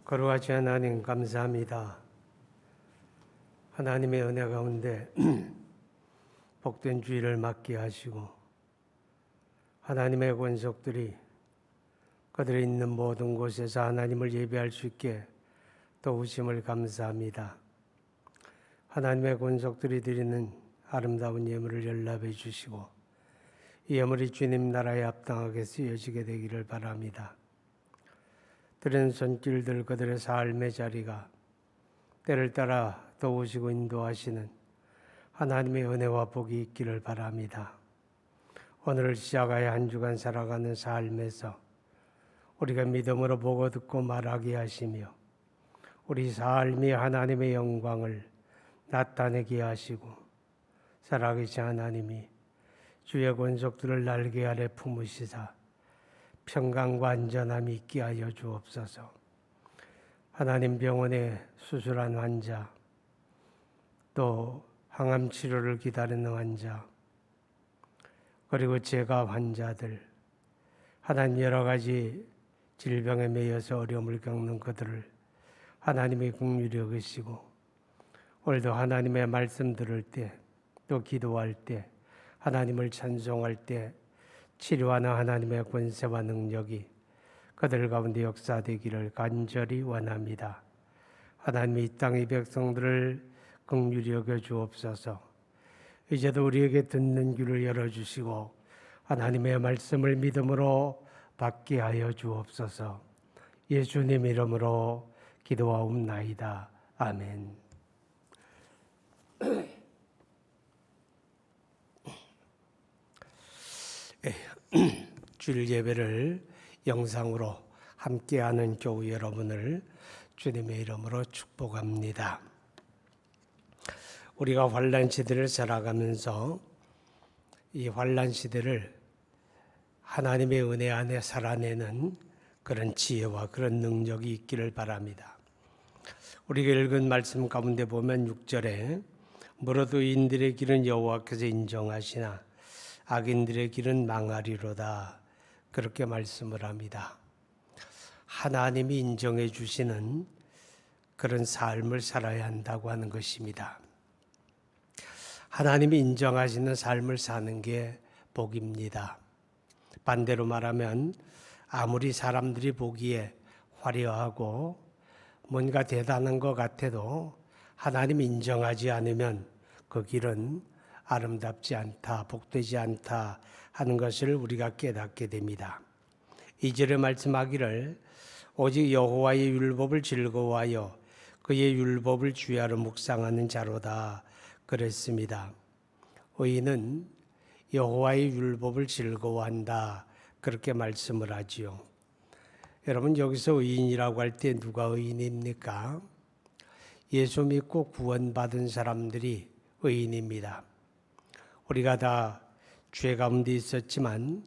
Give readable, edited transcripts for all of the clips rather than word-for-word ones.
거룩하신 하나님 감사합니다. 하나님의 은혜 가운데 복된 주일을 맞게 하시고 하나님의 권속들이 그들이 있는 모든 곳에서 하나님을 예배할 수 있게 도우심을 감사합니다. 하나님의 권속들이 드리는 아름다운 예물을 연락해 주시고 이 예물이 주님 나라에 합당하게 쓰여지게 되기를 바랍니다. 드리는 손길들 그들의 삶의 자리가 때를 따라 도우시고 인도하시는 하나님의 은혜와 복이 있기를 바랍니다. 오늘을 시작하여 한 주간 살아가는 삶에서 우리가 믿음으로 보고 듣고 말하게 하시며 우리 삶이 하나님의 영광을 나타내게 하시고 살아계신 하나님이 주의 권속들을 날개 아래 품으시사 평강과 안전함이 있게 하여 주옵소서. 하나님 병원에 수술한 환자, 또 항암 치료를 기다리는 환자, 그리고 재가 환자들, 하나님 여러 가지 질병에 매여서 어려움을 겪는 그들을 하나님이 긍휼히 여기시고 오늘도 하나님의 말씀 들을 때, 또 기도할 때, 하나님을 찬송할 때 치료하는 하나님의 권세와 능력이 그들 가운데 역사되기를 간절히 원합니다. 하나님이 이 땅의 백성들을 긍휼히 여겨 주옵소서. 이제도 우리에게 듣는 귀를 열어주시고 하나님의 말씀을 믿음으로 받게 하여 주옵소서. 예수님 이름으로 기도하옵나이다. 아멘. 주일 예배를 영상으로 함께하는 교우 여러분을 주님의 이름으로 축복합니다. 우리가 환난 시대를 살아가면서 이 환난 시대를 하나님의 은혜 안에 살아내는 그런 지혜와 그런 능력이 있기를 바랍니다. 우리가 읽은 말씀 가운데 보면 6절에 무릇 의인들의 길은 여호와께서 인정하시나 악인들의 길은 망하리로다, 그렇게 말씀을 합니다. 하나님이 인정해 주시는 그런 삶을 살아야 한다고 하는 것입니다. 하나님이 인정하시는 삶을 사는 게 복입니다. 반대로 말하면 아무리 사람들이 보기에 화려하고 뭔가 대단한 것 같아도 하나님이 인정하지 않으면 그 길은 아름답지 않다, 복되지 않다 하는 것을 우리가 깨닫게 됩니다. 2절에 말씀하기를 오직 여호와의 율법을 즐거워하여 그의 율법을 주야로 묵상하는 자로다, 그랬습니다. 의인은 여호와의 율법을 즐거워한다, 그렇게 말씀을 하지요. 여러분, 여기서 의인이라고 할 때 누가 의인입니까? 예수 믿고 구원받은 사람들이 의인입니다. 우리가 다 죄 가운데 있었지만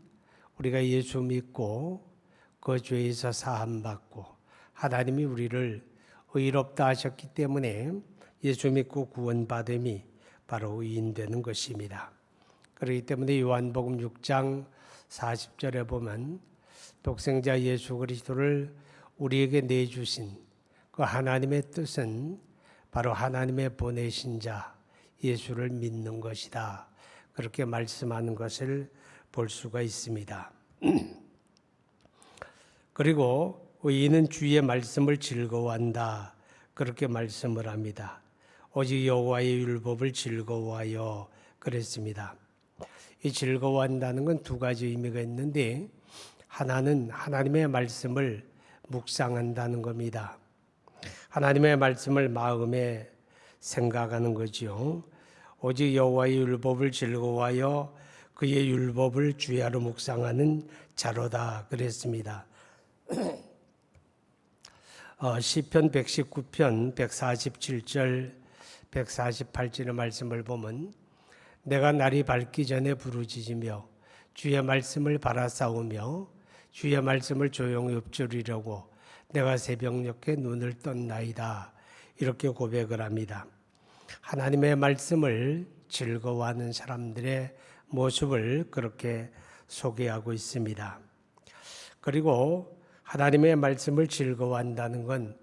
우리가 예수 믿고 그 죄에서 사함받고 하나님이 우리를 의롭다 하셨기 때문에 예수 믿고 구원받음이 바로 의인되는 것입니다. 그렇기 때문에 요한복음 6장 40절에 보면 독생자 예수 그리스도를 우리에게 내주신 그 하나님의 뜻은 바로 하나님의 보내신 자 예수를 믿는 것이다, 그렇게 말씀하는 것을 볼 수가 있습니다. 그리고 의인은 주의 말씀을 즐거워한다, 그렇게 말씀을 합니다. 오직 여호와의 율법을 즐거워하여, 그랬습니다. 이 즐거워한다는 건 두 가지 의미가 있는데, 하나는 하나님의 말씀을 묵상한다는 겁니다. 하나님의 말씀을 마음에 생각하는 거죠. 오직 여호와의 율법을 즐거워하여 그의 율법을 주야로 묵상하는 자로다, 그랬습니다. 시편 119편 147절 148절의 말씀을 보면 내가 날이 밝기 전에 부르짖으며 주의 말씀을 바라싸우며 주의 말씀을 조용히 읊조리려고 내가 새벽녘에 눈을 떴나이다, 이렇게 고백을 합니다. 하나님의 말씀을 즐거워하는 사람들의 모습을 그렇게 소개하고 있습니다. 그리고 하나님의 말씀을 즐거워한다는 건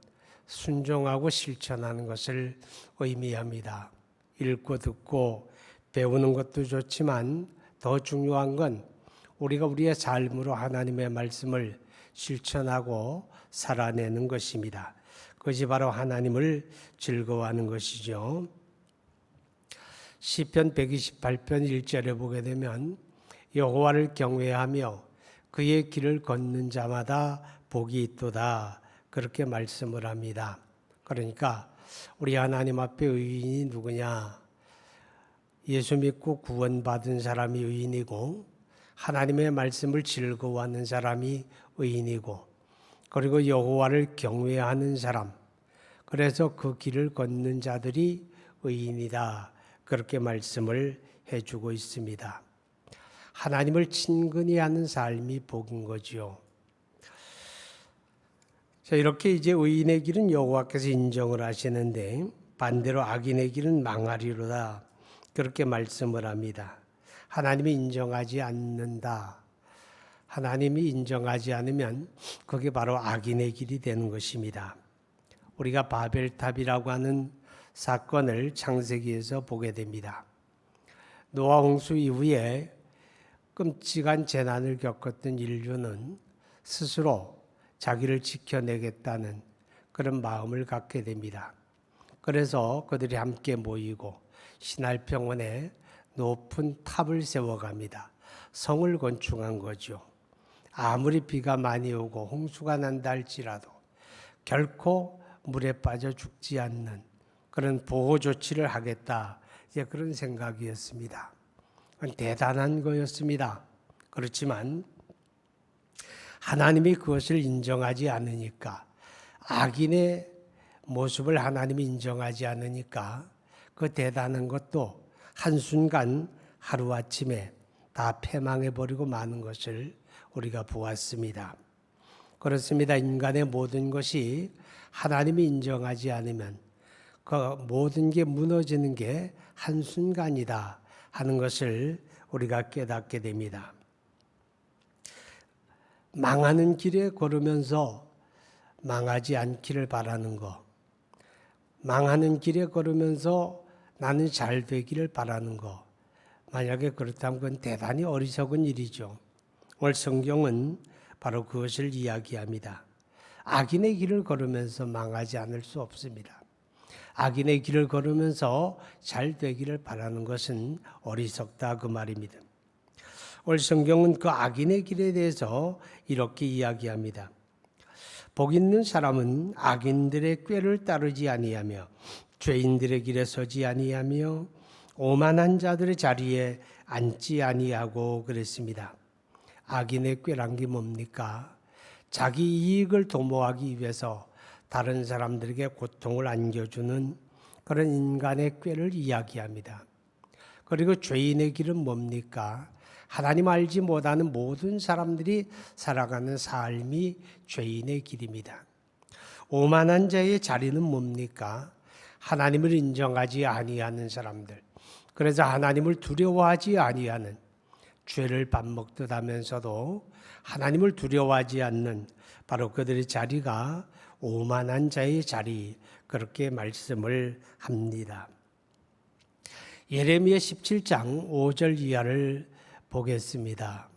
순종하고 실천하는 것을 의미합니다. 읽고 듣고 배우는 것도 좋지만 더 중요한 건 우리가 우리의 삶으로 하나님의 말씀을 실천하고 살아내는 것입니다. 그것이 바로 하나님을 즐거워하는 것이죠. 시편 128편 1절에 보게 되면 여호와를 경외하며 그의 길을 걷는 자마다 복이 있도다, 그렇게 말씀을 합니다. 그러니까 우리 하나님 앞에 의인이 누구냐? 예수 믿고 구원받은 사람이 의인이고 하나님의 말씀을 즐거워하는 사람이 의인이고, 그리고 여호와를 경외하는 사람, 그래서 그 길을 걷는 자들이 의인이다, 그렇게 말씀을 해주고 있습니다. 하나님을 친근히 하는 삶이 복인 거지요. 자, 이렇게 이제 의인의 길은 여호와께서 인정을 하시는데 반대로 악인의 길은 망하리로다, 그렇게 말씀을 합니다. 하나님이 인정하지 않는다. 하나님이 인정하지 않으면 그게 바로 악인의 길이 되는 것입니다. 우리가 바벨탑이라고 하는 사건을 창세기에서 보게 됩니다. 노아 홍수 이후에 끔찍한 재난을 겪었던 인류는 스스로 자기를 지켜내겠다는 그런 마음을 갖게 됩니다. 그래서 그들이 함께 모이고 신할평원에 높은 탑을 세워갑니다. 성을 건축한 거죠. 아무리 비가 많이 오고 홍수가 난다 할지라도 결코 물에 빠져 죽지 않는 그런 보호 조치를 하겠다, 이제 그런 생각이었습니다. 대단한 거였습니다. 그렇지만 하나님이 그것을 인정하지 않으니까, 악인의 모습을 하나님이 인정하지 않으니까 그 대단한 것도 한순간 하루아침에 다 패망해버리고 마는 것을 우리가 보았습니다. 그렇습니다. 인간의 모든 것이 하나님이 인정하지 않으면 그 모든 게 무너지는 게 한순간이다 하는 것을 우리가 깨닫게 됩니다. 망하는 길에 걸으면서 망하지 않기를 바라는 것, 망하는 길에 걸으면서 나는 잘 되기를 바라는 것, 만약에 그렇다면 그건 대단히 어리석은 일이죠. 오늘 성경은 바로 그것을 이야기합니다. 악인의 길을 걸으면서 망하지 않을 수 없습니다. 악인의 길을 걸으면서 잘 되기를 바라는 것은 어리석다, 그 말입니다. 오늘 성경은 그 악인의 길에 대해서 이렇게 이야기합니다. 복 있는 사람은 악인들의 꾀를 따르지 아니하며 죄인들의 길에 서지 아니하며 오만한 자들의 자리에 앉지 아니하고, 그랬습니다. 악인의 꾀란 게 뭡니까? 자기 이익을 도모하기 위해서 다른 사람들에게 고통을 안겨주는 그런 인간의 꾀를 이야기합니다. 그리고 죄인의 길은 뭡니까? 하나님 알지 못하는 모든 사람들이 살아가는 삶이 죄인의 길입니다. 오만한 자의 자리는 뭡니까? 하나님을 인정하지 아니하는 사람들, 그래서 하나님을 두려워하지 아니하는, 죄를 밥 먹듯 하면서도 하나님을 두려워하지 않는 바로 그들의 자리가 오만한 자의 자리, 그렇게 말씀을 합니다. 예레미야 17장 5절 이하를 보겠습니다.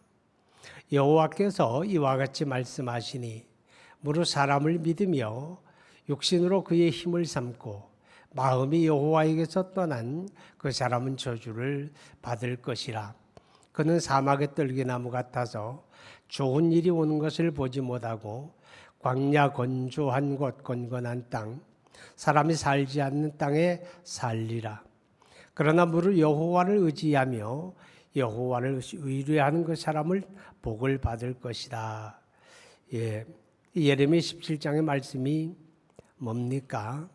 여호와께서 이와 같이 말씀하시니 무릇 사람을 믿으며 육신으로 그의 힘을 삼고 마음이 여호와에게서 떠난 그 사람은 저주를 받을 것이라. 그는 사막의 떨기나무 같아서 좋은 일이 오는 것을 보지 못하고 광야 건조한 곳 건건한 땅, 사람이 살지 않는 땅에 살리라. 그러나 무릇 여호와를 의지하며 여호와를 의뢰하는 그 사람을 복을 받을 것이다. 예레미야 17장의 말씀이 뭡니까?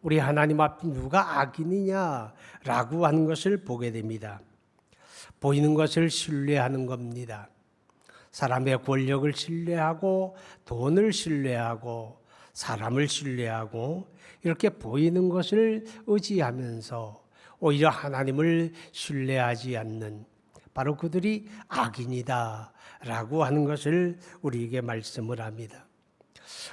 우리 하나님 앞에 누가 악인이냐라고 하는 것을 보게 됩니다. 보이는 것을 신뢰하는 겁니다. 사람의 권력을 신뢰하고 돈을 신뢰하고 사람을 신뢰하고 이렇게 보이는 것을 의지하면서 오히려 하나님을 신뢰하지 않는 바로 그들이 악인이다 라고 하는 것을 우리에게 말씀을 합니다.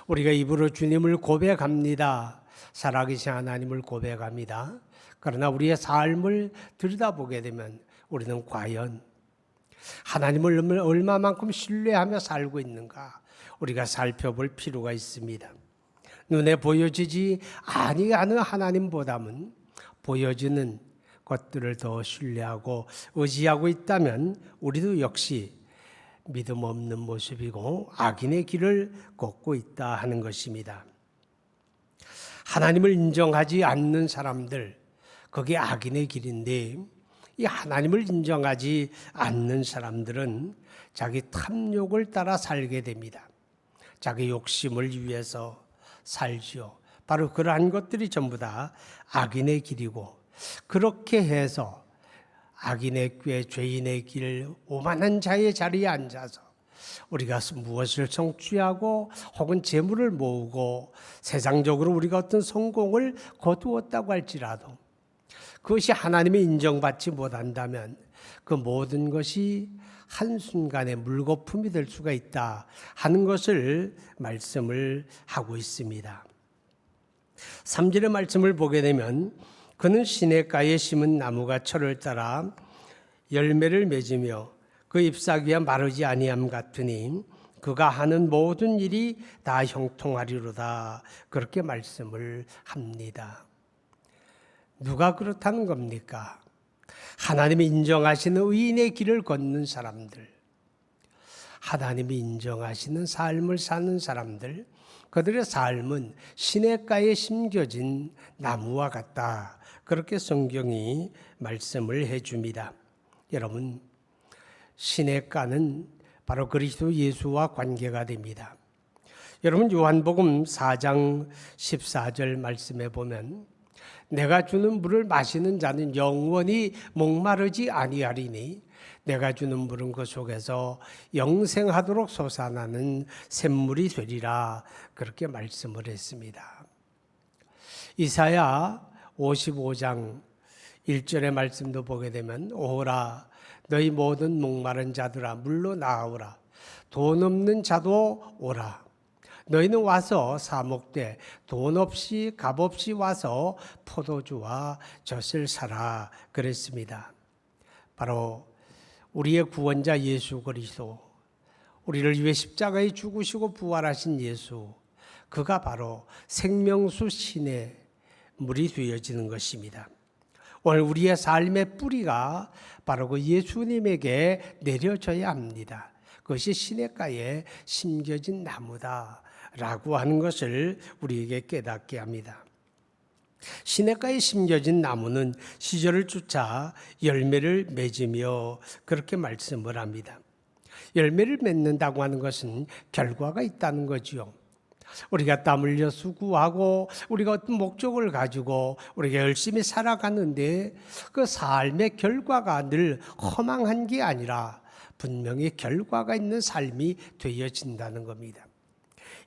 우리가 입으로 주님을 고백합니다. 살아계신 하나님을 고백합니다. 그러나 우리의 삶을 들여다보게 되면 우리는 과연 하나님을 얼마만큼 신뢰하며 살고 있는가 우리가 살펴볼 필요가 있습니다. 눈에 보여지지 아니하는 하나님보다는 보여지는 것들을 더 신뢰하고 의지하고 있다면 우리도 역시 믿음 없는 모습이고 악인의 길을 걷고 있다 하는 것입니다. 하나님을 인정하지 않는 사람들, 그게 악인의 길인데 이 하나님을 인정하지 않는 사람들은 자기 탐욕을 따라 살게 됩니다. 자기 욕심을 위해서 살지요. 바로 그러한 것들이 전부 다 악인의 길이고 그렇게 해서 악인의 꾀, 죄인의 길, 오만한 자의 자리에 앉아서 우리가 무엇을 성취하고 혹은 재물을 모으고 세상적으로 우리가 어떤 성공을 거두었다고 할지라도 그것이 하나님의 인정받지 못한다면 그 모든 것이 한순간에 물거품이 될 수가 있다 하는 것을 말씀을 하고 있습니다. 3절의 말씀을 보게 되면 그는 시냇가에 심은 나무가 철을 따라 열매를 맺으며 그 잎사귀가 마르지 아니함 같으니 그가 하는 모든 일이 다 형통하리로다. 그렇게 말씀을 합니다. 누가 그렇다는 겁니까? 하나님이 인정하시는 의인의 길을 걷는 사람들, 하나님이 인정하시는 삶을 사는 사람들, 그들의 삶은 시냇가에 심겨진 나무와 같다. 그렇게 성경이 말씀을 해줍니다. 여러분, 시냇가는 바로 그리스도 예수와 관계가 됩니다. 여러분, 요한복음 4장 14절 말씀에 보면 내가 주는 물을 마시는 자는 영원히 목마르지 아니하리니 내가 주는 물은 그 속에서 영생하도록 솟아나는 샘물이 되리라. 그렇게 말씀을 했습니다. 이사야 55장 1절의 말씀도 보게 되면 오라 너희 모든 목마른 자들아 물로 나아오라 돈 없는 자도 오라 너희는 와서 사목되 돈 없이 값 없이 와서 포도주와 젖을 사라 그랬습니다. 바로 우리의 구원자 예수 그리스도, 우리를 위해 십자가에 죽으시고 부활하신 예수, 그가 바로 생명수 시내 물이 되어지는 것입니다. 오늘 우리의 삶의 뿌리가 바로 그 예수님에게 내려져야 합니다. 그것이 시냇가에 심겨진 나무다라고 하는 것을 우리에게 깨닫게 합니다. 시냇가에 심겨진 나무는 시절을 쫓아 열매를 맺으며 그렇게 말씀을 합니다. 열매를 맺는다고 하는 것은 결과가 있다는 거지요. 우리가 땀 흘려 수고하고 우리가 어떤 목적을 가지고 우리가 열심히 살아가는데 그 삶의 결과가 늘 허망한 게 아니라 분명히 결과가 있는 삶이 되어진다는 겁니다.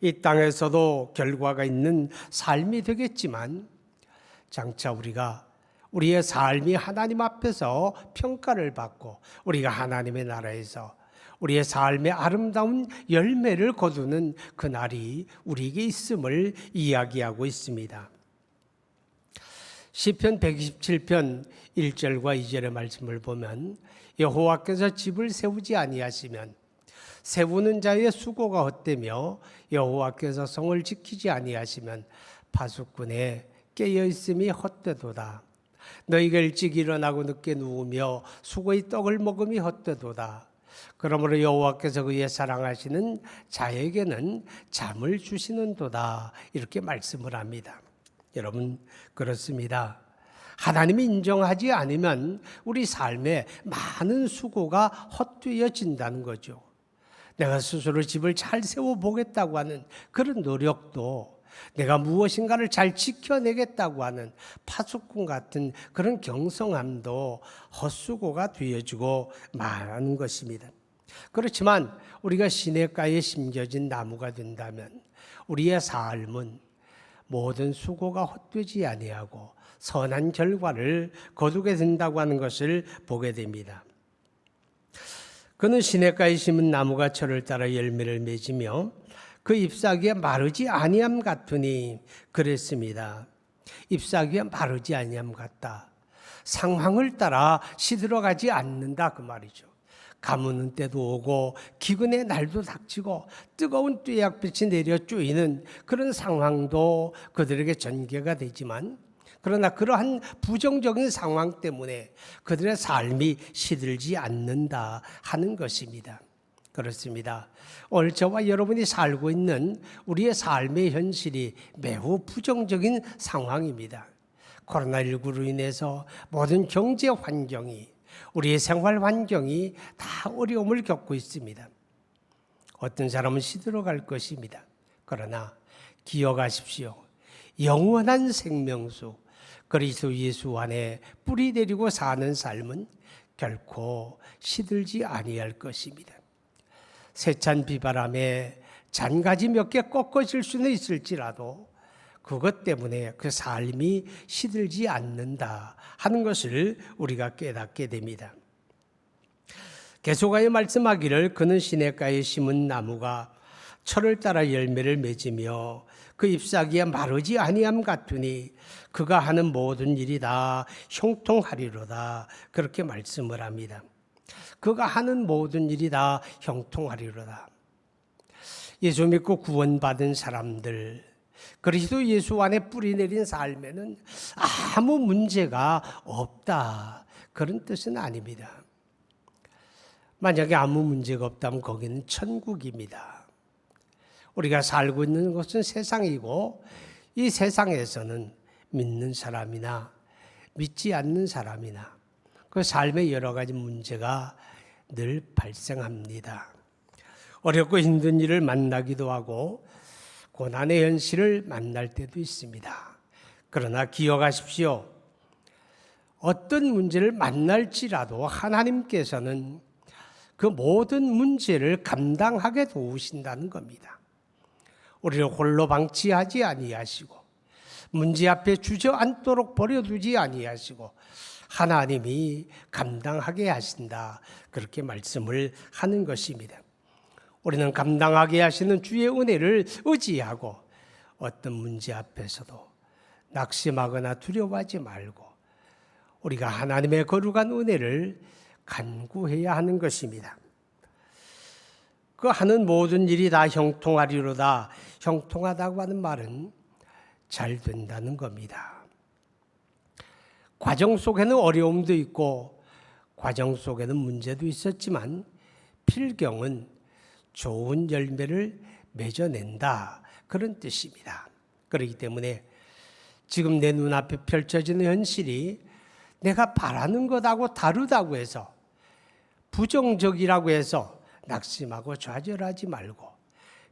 이 땅에서도 결과가 있는 삶이 되겠지만 장차 우리가 우리의 삶이 하나님 앞에서 평가를 받고 우리가 하나님의 나라에서 우리의 삶의 아름다운 열매를 거두는 그날이 우리에게 있음을 이야기하고 있습니다. 시편 127편 1절과 2절의 말씀을 보면 여호와께서 집을 세우지 아니하시면 세우는 자의 수고가 헛되며 여호와께서 성을 지키지 아니하시면 파수꾼의 깨어있음이 헛되도다. 너희가 일찍 일어나고 늦게 누우며 수고의 떡을 먹음이 헛되도다. 그러므로 여호와께서 그의 사랑하시는 자에게는 잠을 주시는도다. 이렇게 말씀을 합니다. 여러분, 그렇습니다. 하나님이 인정하지 않으면 우리 삶에 많은 수고가 헛되어진다는 거죠. 내가 스스로 집을 잘 세워보겠다고 하는 그런 노력도 내가 무엇인가를 잘 지켜내겠다고 하는 파수꾼 같은 그런 경성함도 헛수고가 되어지고 말하는 것입니다. 그렇지만 우리가 시냇가에 심겨진 나무가 된다면 우리의 삶은 모든 수고가 헛되지 아니하고 선한 결과를 거두게 된다고 하는 것을 보게 됩니다. 그는 시냇가에 심은 나무가 철을 따라 열매를 맺으며 그 잎사귀에 마르지 아니함 같으니 그랬습니다. 잎사귀에 마르지 아니함 같다. 상황을 따라 시들어가지 않는다 그 말이죠. 가무는 때도 오고 기근의 날도 닥치고 뜨거운 뙤약빛이 내려 쪼이는 그런 상황도 그들에게 전개가 되지만, 그러나 그러한 부정적인 상황 때문에 그들의 삶이 시들지 않는다 하는 것입니다. 그렇습니다. 오늘 저와 여러분이 살고 있는 우리의 삶의 현실이 매우 부정적인 상황입니다. 코로나19로 인해서 모든 경제 환경이, 우리의 생활 환경이 다 어려움을 겪고 있습니다. 어떤 사람은 시들어갈 것입니다. 그러나 기억하십시오. 영원한 생명수 그리스도 예수 안에 뿌리 내리고 사는 삶은 결코 시들지 아니할 것입니다. 세찬 비바람에 잔가지 몇 개 꺾어질 수는 있을지라도 그것 때문에 그 삶이 시들지 않는다 하는 것을 우리가 깨닫게 됩니다. 계속하여 말씀하기를 그는 시냇가에 심은 나무가 철을 따라 열매를 맺으며 그 잎사귀에 마르지 아니함 같으니 그가 하는 모든 일이 다 형통하리로다. 그렇게 말씀을 합니다. 그가 하는 모든 일이 다 형통하리로다. 예수 믿고 구원받은 사람들, 그리스도 예수 안에 뿌리 내린 삶에는 아무 문제가 없다, 그런 뜻은 아닙니다. 만약에 아무 문제가 없다면 거기는 천국입니다. 우리가 살고 있는 곳은 세상이고, 이 세상에서는 믿는 사람이나 믿지 않는 사람이나 그 삶의 여러 가지 문제가 늘 발생합니다. 어렵고 힘든 일을 만나기도 하고 고난의 현실을 만날 때도 있습니다. 그러나 기억하십시오. 어떤 문제를 만날지라도 하나님께서는 그 모든 문제를 감당하게 도우신다는 겁니다. 우리를 홀로 방치하지 아니하시고 문제 앞에 주저앉도록 버려두지 아니하시고 하나님이 감당하게 하신다, 그렇게 말씀을 하는 것입니다. 우리는 감당하게 하시는 주의 은혜를 의지하고 어떤 문제 앞에서도 낙심하거나 두려워하지 말고 우리가 하나님의 거룩한 은혜를 간구해야 하는 것입니다. 그 하는 모든 일이 다 형통하리로다. 형통하다고 하는 말은 잘 된다는 겁니다. 과정 속에는 어려움도 있고 과정 속에는 문제도 있었지만 필경은 좋은 열매를 맺어낸다, 그런 뜻입니다. 그렇기 때문에 지금 내 눈앞에 펼쳐지는 현실이 내가 바라는 것하고 다르다고 해서 부정적이라고 해서 낙심하고 좌절하지 말고,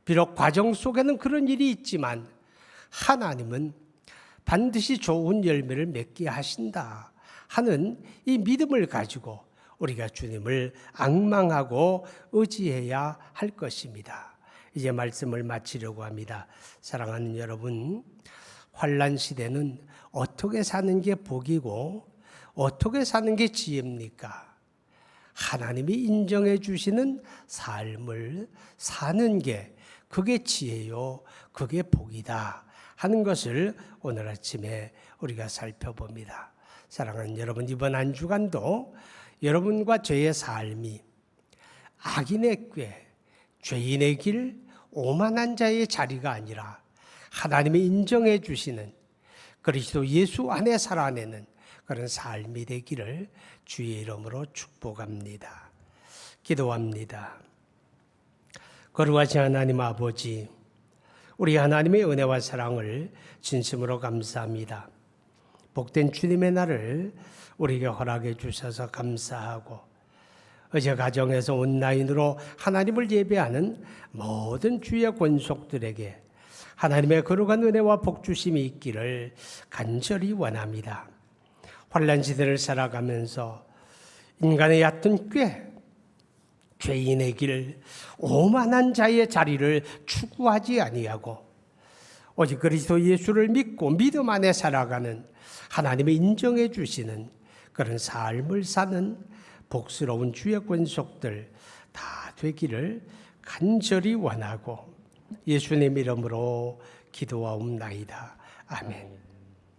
비록 과정 속에는 그런 일이 있지만 하나님은 반드시 좋은 열매를 맺게 하신다 하는 이 믿음을 가지고 우리가 주님을 앙망하고 의지해야 할 것입니다. 이제 말씀을 마치려고 합니다. 사랑하는 여러분, 환난 시대는 어떻게 사는 게 복이고 어떻게 사는 게 지혜입니까? 하나님이 인정해 주시는 삶을 사는 게 그게 지혜요, 그게 복이다 하는 것을 오늘 아침에 우리가 살펴봅니다. 사랑하는 여러분, 이번 한 주간도 여러분과 저의 삶이 악인의 꾀, 죄인의 길, 오만한 자의 자리가 아니라 하나님이 인정해 주시는 그리스도 예수 안에 살아내는 그런 삶이 되기를 주의 이름으로 축복합니다. 기도합니다. 거룩하신 하나님 아버지, 우리 하나님의 은혜와 사랑을 진심으로 감사합니다. 복된 주님의 날을 우리에게 허락해 주셔서 감사하고, 어제 가정에서 온라인으로 하나님을 예배하는 모든 주의 권속들에게 하나님의 거룩한 은혜와 복주심이 있기를 간절히 원합니다. 환난 시대를 살아가면서 인간의 얕은 꾀, 죄인의 길, 오만한 자의 자리를 추구하지 아니하고 오직 그리스도 예수를 믿고 믿음 안에 살아가는 하나님의 인정해 주시는 그런 삶을 사는 복스러운 주의 권속들 다 되기를 간절히 원하고, 예수님 이름으로 기도하옵나이다. 아멘.